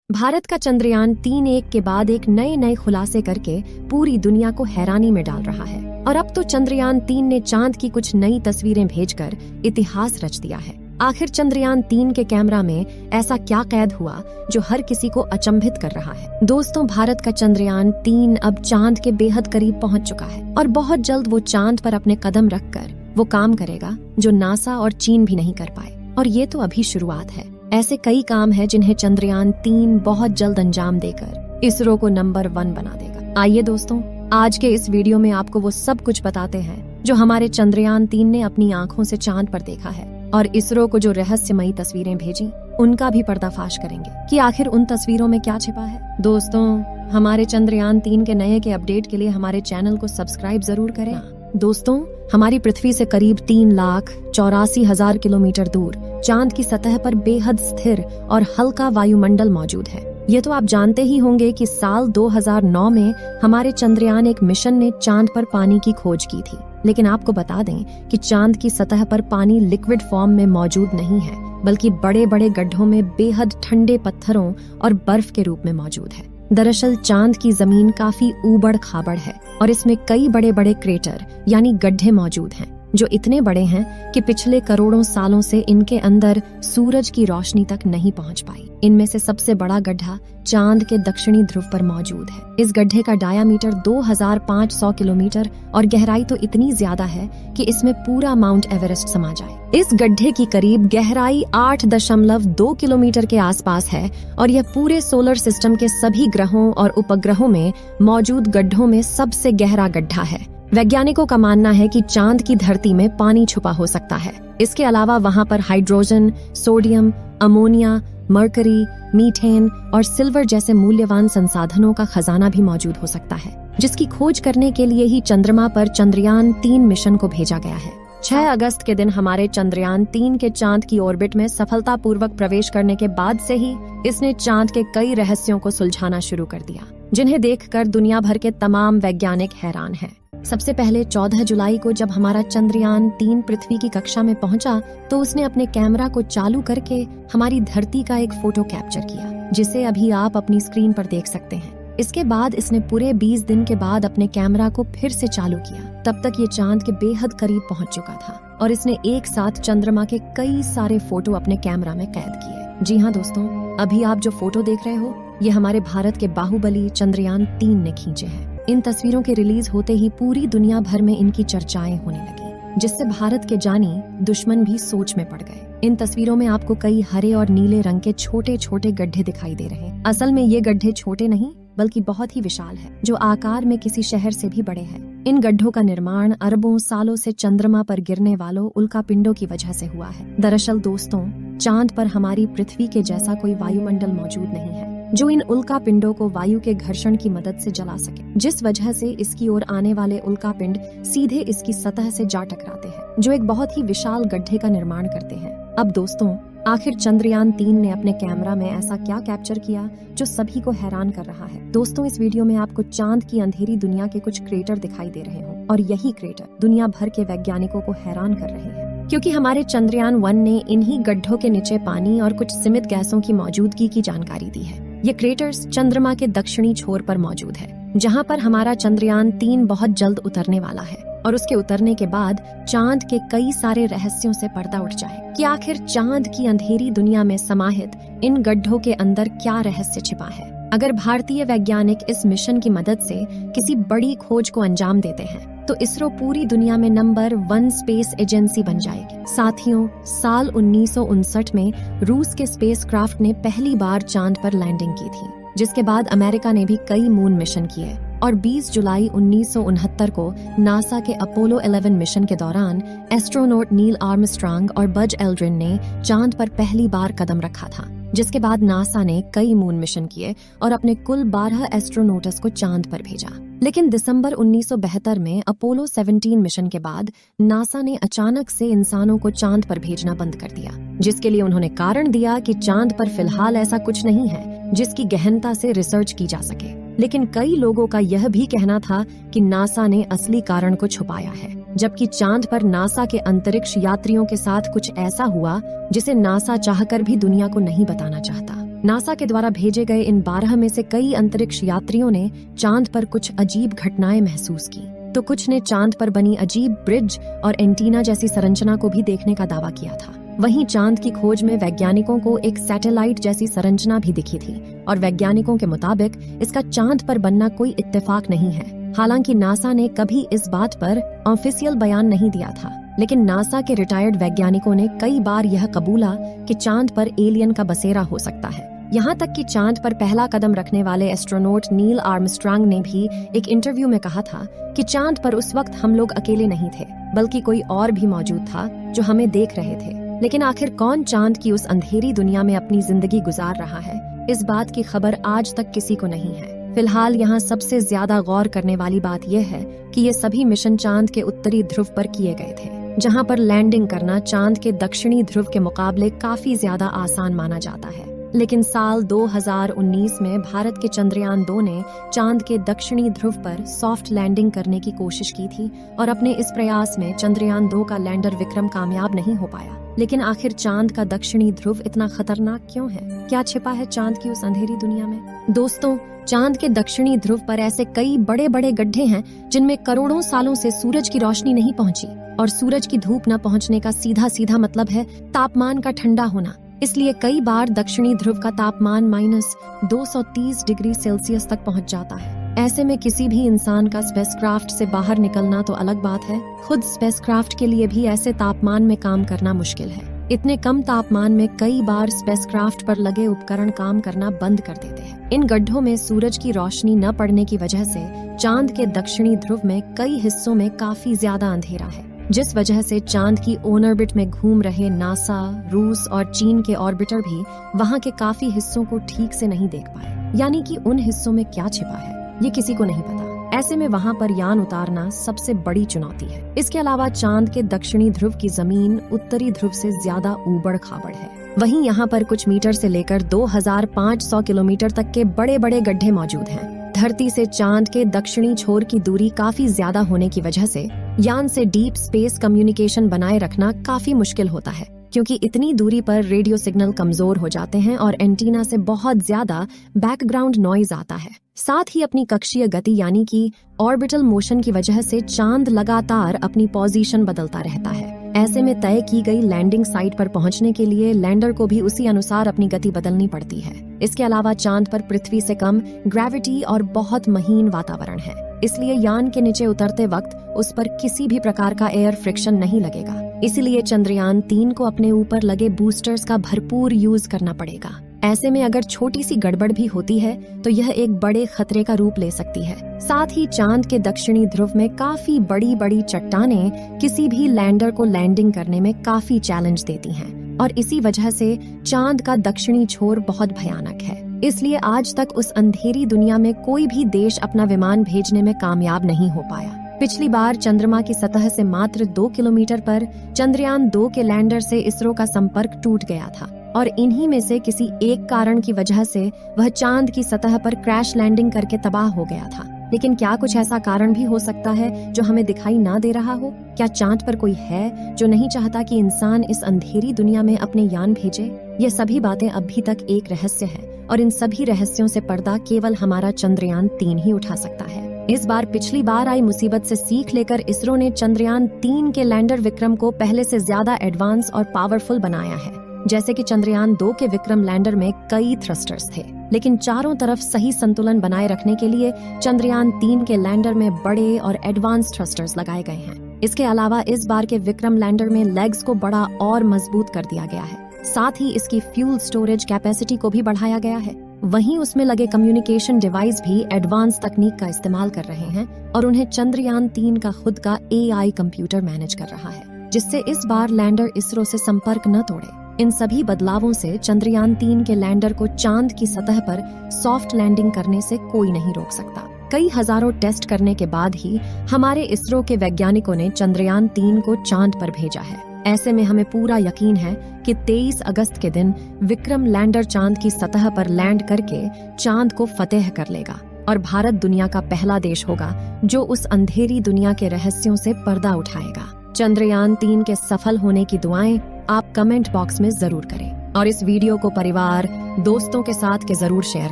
भारत का चंद्रयान 3 एक के बाद एक नए खुलासे करके पूरी दुनिया को हैरानी में डाल रहा है। और अब तो चंद्रयान 3 ने चांद की कुछ नई तस्वीरें भेजकर इतिहास रच दिया है। आखिर चंद्रयान 3 के कैमरा में ऐसा क्या कैद हुआ जो हर किसी को अचंभित कर रहा है। दोस्तों, भारत का चंद्रयान 3 अब चांद के बेहद करीब पहुंच चुका है और बहुत जल्द वो चांद पर अपने कदम रखकर वो काम करेगा जो नासा और चीन भी नहीं कर पाए। और ये तो अभी शुरुआत है। ऐसे कई काम है जिन्हें चंद्रयान 3 बहुत जल्द अंजाम देकर इसरो को नंबर 1 बना देगा। आइए दोस्तों, आज के इस वीडियो में आपको वो सब कुछ बताते हैं जो हमारे चंद्रयान 3 ने अपनी आंखों से चांद पर देखा है, और इसरो को जो रहस्यमयी तस्वीरें भेजी उनका भी पर्दाफाश करेंगे कि आखिर उन तस्वीरों में क्या छिपा है। दोस्तों, हमारे चंद्रयान 3 के नए के अपडेट के लिए हमारे चैनल को सब्सक्राइब जरूर करें। दोस्तों, हमारी पृथ्वी से करीब 3,84,000 किलोमीटर दूर चांद की सतह पर बेहद स्थिर और हल्का वायुमंडल मौजूद है। ये तो आप जानते ही होंगे कि साल 2009 में हमारे चंद्रयान एक मिशन ने चांद पर पानी की खोज की थी। लेकिन आपको बता दें कि चांद की सतह पर पानी लिक्विड फॉर्म में मौजूद नहीं है, बल्कि बड़े बड़े गड्ढों में बेहद ठंडे पत्थरों और बर्फ के रूप में मौजूद है। दरअसल चांद की जमीन काफी ऊबड़ खाबड़ है और इसमें कई बड़े बड़े क्रेटर यानी गड्ढे मौजूद हैं, जो इतने बड़े हैं कि पिछले करोड़ों सालों से इनके अंदर सूरज की रोशनी तक नहीं पहुंच पाई। इनमें से सबसे बड़ा गड्ढा चांद के दक्षिणी ध्रुव पर मौजूद है। इस गड्ढे का डायामीटर 2500 किलोमीटर और गहराई तो इतनी ज्यादा है कि इसमें पूरा माउंट एवरेस्ट समा जाए। इस गड्ढे की करीब गहराई 8.2 किलोमीटर के आसपास है और यह पूरे सोलर सिस्टम के सभी ग्रहों और उपग्रहों में मौजूद गड्ढों में सबसे गहरा गड्ढा है। वैज्ञानिकों का मानना है कि चांद की धरती में पानी छुपा हो सकता है। इसके अलावा वहां पर hydrogen, sodium, ammonia, mercury, methane और सिल्वर जैसे मूल्यवान संसाधनों का खजाना भी मौजूद हो सकता है, जिसकी खोज करने के लिए ही चंद्रमा पर चंद्रयान 3 मिशन को भेजा गया है। 6 अगस्त के दिन हमारे चंद्रयान 3 के चांद की ऑर्बिट में सफलतापूर्वक प्रवेश करने के बाद से ही इसने चांद के कई रहस्यों को सुलझाना शुरू कर दिया, जिन्हें देखकर दुनिया भर के तमाम वैज्ञानिक हैरान हैं। सबसे पहले 14 जुलाई को जब हमारा चंद्रयान 3 पृथ्वी की कक्षा में पहुंचा तो उसने अपने कैमरा को चालू करके हमारी धरती का एक फोटो कैप्चर किया, जिसे अभी आप अपनी स्क्रीन पर देख सकते हैं। इसके बाद इसने पूरे 20 दिन के बाद अपने कैमरा को फिर से चालू किया। तब तक ये चांद के बेहद करीब पहुंच चुका था और इसने एक साथ चंद्रमा के कई सारे फोटो अपने कैमरा में कैद किए। जी हाँ दोस्तों, अभी आप जो फोटो देख रहे हो ये हमारे भारत के बाहुबली चंद्रयान 3 ने खींचे हैं। इन तस्वीरों के रिलीज होते ही पूरी दुनिया भर में इनकी चर्चाएं होने लगी, जिससे भारत के जानी दुश्मन भी सोच में पड़ गए। इन तस्वीरों में आपको कई हरे और नीले रंग के छोटे छोटे गड्ढे दिखाई दे रहे हैं। असल में ये गड्ढे छोटे नहीं बल्कि बहुत ही विशाल है, जो आकार में किसी शहर से भी बड़े हैं। इन गड्ढों का निर्माण अरबों सालों से चंद्रमा पर गिरने वालों उल्कापिंडों की वजह से हुआ है। दरअसल दोस्तों, चांद पर हमारी पृथ्वी के जैसा कोई वायुमंडल मौजूद नहीं है जो इन उल्कापिंडों को वायु के घर्षण की मदद से जला सके, जिस वजह से इसकी ओर आने वाले उल्कापिंड सीधे इसकी सतह से जा टकराते हैं, जो एक बहुत ही विशाल गड्ढे का निर्माण करते हैं। अब दोस्तों, आखिर चंद्रयान 3 ने अपने कैमरा में ऐसा क्या कैप्चर किया जो सभी को हैरान कर रहा है। दोस्तों, इस वीडियो में आपको चांद की अंधेरी दुनिया के कुछ क्रेटर दिखाई दे रहे हों, और यही क्रेटर दुनिया भर के वैज्ञानिकों को हैरान कर रहे हैं, क्योंकि हमारे चंद्रयान 1 ने इन्हीं गड्ढों के नीचे पानी और कुछ सीमित गैसों की मौजूदगी की जानकारी दी है। ये क्रेटर्स चंद्रमा के दक्षिणी छोर पर मौजूद है, जहां पर हमारा चंद्रयान 3 बहुत जल्द उतरने वाला है। और उसके उतरने के बाद चांद के कई सारे रहस्यों से पर्दा उठ जाए कि आखिर चांद की अंधेरी दुनिया में समाहित इन गड्ढों के अंदर क्या रहस्य छिपा है। अगर भारतीय वैज्ञानिक इस मिशन की मदद से किसी बड़ी खोज को अंजाम देते हैं तो इसरो पूरी दुनिया में नंबर 1 स्पेस एजेंसी बन जाएगी। साथियों, साल 1959 में रूस के स्पेसक्राफ्ट ने पहली बार चांद पर लैंडिंग की थी, जिसके बाद अमेरिका ने भी कई मून मिशन किए। और 20 जुलाई 1969 को नासा के अपोलो 11 मिशन के दौरान एस्ट्रोनॉट नील आर्मस्ट्रांग और बज एल्ड्रिन ने चांद पर पहली बार कदम रखा था, जिसके बाद नासा ने कई मून मिशन किए और अपने कुल 12 एस्ट्रोनॉट्स को चांद पर भेजा। लेकिन दिसंबर 1972 में अपोलो 17 मिशन के बाद नासा ने अचानक से इंसानों को चांद पर भेजना बंद कर दिया, जिसके लिए उन्होंने कारण दिया कि चांद पर फिलहाल ऐसा कुछ नहीं है जिसकी गहनता से रिसर्च की जा सके। लेकिन कई लोगों का यह भी कहना था कि नासा ने असली कारण को छुपाया है, जबकि चांद पर नासा के अंतरिक्ष यात्रियों के साथ कुछ ऐसा हुआ जिसे नासा चाहकर भी दुनिया को नहीं बताना चाहता। नासा के द्वारा भेजे गए इन 12 में से कई अंतरिक्ष यात्रियों ने चांद पर कुछ अजीब घटनाएं महसूस की, तो कुछ ने चांद पर बनी अजीब ब्रिज और एंटीना जैसी संरचना को भी देखने का दावा किया था। वहीं चांद की खोज में वैज्ञानिकों को एक सैटेलाइट जैसी संरचना भी दिखी थी और वैज्ञानिकों के मुताबिक इसका चांद पर बनना कोई इत्तेफाक नहीं है। हालांकि नासा ने कभी इस बात पर ऑफिशियल बयान नहीं दिया था, लेकिन नासा के रिटायर्ड वैज्ञानिकों ने कई बार यह कबूला कि चांद पर एलियन का बसेरा हो सकता है। यहाँ तक कि चांद पर पहला कदम रखने वाले एस्ट्रोनॉट नील आर्मस्ट्रांग ने भी एक इंटरव्यू में कहा था कि चांद पर उस वक्त हम लोग अकेले नहीं थे, बल्कि कोई और भी मौजूद था जो हमें देख रहे थे। लेकिन आखिर कौन चांद की उस अंधेरी दुनिया में अपनी जिंदगी गुजार रहा है, इस बात की खबर आज तक किसी को नहीं है। फिलहाल यहाँ सबसे ज्यादा गौर करने वाली बात यह है कि ये सभी मिशन चांद के उत्तरी ध्रुव पर किए गए थे, जहाँ पर लैंडिंग करना चांद के दक्षिणी ध्रुव के मुकाबले काफी ज्यादा आसान माना जाता है। लेकिन साल 2019 में भारत के चंद्रयान 2 ने चांद के दक्षिणी ध्रुव पर सॉफ्ट लैंडिंग करने की कोशिश की थी और अपने इस प्रयास में चंद्रयान 2 का लैंडर विक्रम कामयाब नहीं हो पाया। लेकिन आखिर चांद का दक्षिणी ध्रुव इतना खतरनाक क्यों है? क्या छिपा है चांद की उस अंधेरी दुनिया में? दोस्तों, चांद के दक्षिणी ध्रुव पर ऐसे कई बड़े बड़े गड्ढे हैं जिनमें करोड़ों सालों से सूरज की रोशनी नहीं पहुंची, और सूरज की धूप न पहुंचने का सीधा सीधा मतलब है तापमान का ठंडा होना। इसलिए कई बार दक्षिणी ध्रुव का तापमान -230 डिग्री सेल्सियस तक पहुंच जाता है। ऐसे में किसी भी इंसान का स्पेसक्राफ्ट से बाहर निकलना तो अलग बात है, खुद स्पेसक्राफ्ट के लिए भी ऐसे तापमान में काम करना मुश्किल है। इतने कम तापमान में कई बार स्पेसक्राफ्ट पर लगे उपकरण काम करना बंद कर देते हैं। इन गड्ढों में सूरज की रोशनी न पड़ने की वजह से चांद के दक्षिणी ध्रुव में कई हिस्सों में काफी ज्यादा अंधेरा है, जिस वजह से चांद की ऑन ऑर्बिट में घूम रहे नासा, रूस और चीन के ऑर्बिटर भी वहां के काफी हिस्सों को ठीक से नहीं देख पाए। यानी कि उन हिस्सों में क्या छिपा है ये किसी को नहीं पता। ऐसे में वहां पर यान उतारना सबसे बड़ी चुनौती है। इसके अलावा चांद के दक्षिणी ध्रुव की जमीन उत्तरी ध्रुव से ज्यादा ऊबड़ खाबड़ है। वहीं यहाँ पर कुछ मीटर से लेकर 2500 किलोमीटर तक के बड़े बड़े गड्ढे मौजूद हैं। धरती से चांद के दक्षिणी छोर की दूरी काफी ज्यादा होने की वजह से यान से डीप स्पेस कम्युनिकेशन बनाए रखना काफी मुश्किल होता है, क्योंकि इतनी दूरी पर रेडियो सिग्नल कमजोर हो जाते हैं और एंटीना से बहुत ज्यादा बैकग्राउंड नॉइज आता है। साथ ही अपनी कक्षीय गति यानी कि ऑर्बिटल मोशन की वजह से चांद लगातार अपनी पोजीशन बदलता रहता है। ऐसे में तय की गई लैंडिंग साइट पर पहुंचने के लिए लैंडर को भी उसी अनुसार अपनी गति बदलनी पड़ती है। इसके अलावा चांद पर पृथ्वी से कम ग्रेविटी और बहुत महीन वातावरण है, इसलिए यान के नीचे उतरते वक्त उस पर किसी भी प्रकार का एयर फ्रिक्शन नहीं लगेगा। इसीलिए चंद्रयान 3 को अपने ऊपर लगे बूस्टर्स का भरपूर यूज करना पड़ेगा। ऐसे में अगर छोटी सी गड़बड़ भी होती है तो यह एक बड़े खतरे का रूप ले सकती है। साथ ही चांद के दक्षिणी ध्रुव में काफी बड़ी बड़ी चट्टानें किसी भी लैंडर को लैंडिंग करने में काफी चैलेंज देती हैं, और इसी वजह से चांद का दक्षिणी छोर बहुत भयानक है। इसलिए आज तक उस अंधेरी दुनिया में कोई भी देश अपना विमान भेजने में कामयाब नहीं हो पाया। पिछली बार चंद्रमा की सतह से मात्र 2 किलोमीटर पर चंद्रयान 2 के लैंडर से इसरो का संपर्क टूट गया था, और इन्हीं में से किसी एक कारण की वजह से वह चांद की सतह पर क्रैश लैंडिंग करके तबाह हो गया था। लेकिन क्या कुछ ऐसा कारण भी हो सकता है जो हमें दिखाई ना दे रहा हो? क्या चांद पर कोई है जो नहीं चाहता कि इंसान इस अंधेरी दुनिया में अपने यान भेजे? ये सभी बातें अभी तक एक रहस्य है, और इन सभी रहस्यों से पर्दा केवल हमारा चंद्रयान 3 ही उठा सकता है। इस बार पिछली बार आई मुसीबत से सीख लेकर इसरो ने चंद्रयान 3 के लैंडर विक्रम को पहले से ज्यादा एडवांस और पावरफुल बनाया है। जैसे कि चंद्रयान 2 के विक्रम लैंडर में कई थ्रस्टर्स थे, लेकिन चारों तरफ सही संतुलन बनाए रखने के लिए चंद्रयान 3 के लैंडर में बड़े और एडवांस थ्रस्टर्स लगाए गए हैं। इसके अलावा इस बार के विक्रम लैंडर में लेग्स को बड़ा और मजबूत कर दिया गया है। साथ ही इसकी फ्यूल स्टोरेज कैपेसिटी को भी बढ़ाया गया है। वहीं उसमें लगे कम्युनिकेशन डिवाइस भी एडवांस तकनीक का इस्तेमाल कर रहे हैं, और उन्हें चंद्रयान 3 का खुद का AI कंप्यूटर मैनेज कर रहा है, जिससे इस बार लैंडर इसरो से संपर्क न तोड़े। इन सभी बदलावों से चंद्रयान 3 के लैंडर को चांद की सतह पर सॉफ्ट लैंडिंग करने से कोई नहीं रोक सकता। कई हजारों टेस्ट करने के बाद ही हमारे इसरो के वैज्ञानिकों ने चंद्रयान 3 को चांद पर भेजा है। ऐसे में हमें पूरा यकीन है कि 23 अगस्त के दिन विक्रम लैंडर चांद की सतह पर लैंड करके चांद को फतेह कर लेगा, और भारत दुनिया का पहला देश होगा जो उस अंधेरी दुनिया के रहस्यों से पर्दा उठाएगा। चंद्रयान 3 के सफल होने की दुआएं आप कमेंट बॉक्स में जरूर करें, और इस वीडियो को परिवार, दोस्तों के साथ के जरूर शेयर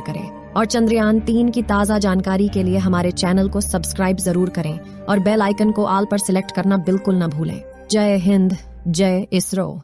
करें और चंद्रयान 3 की ताज़ा जानकारी के लिए हमारे चैनल को सब्सक्राइब जरूर करें और बेल आइकन को ऑल पर सिलेक्ट करना बिल्कुल न भूलें। जय हिंद, जय इसरो।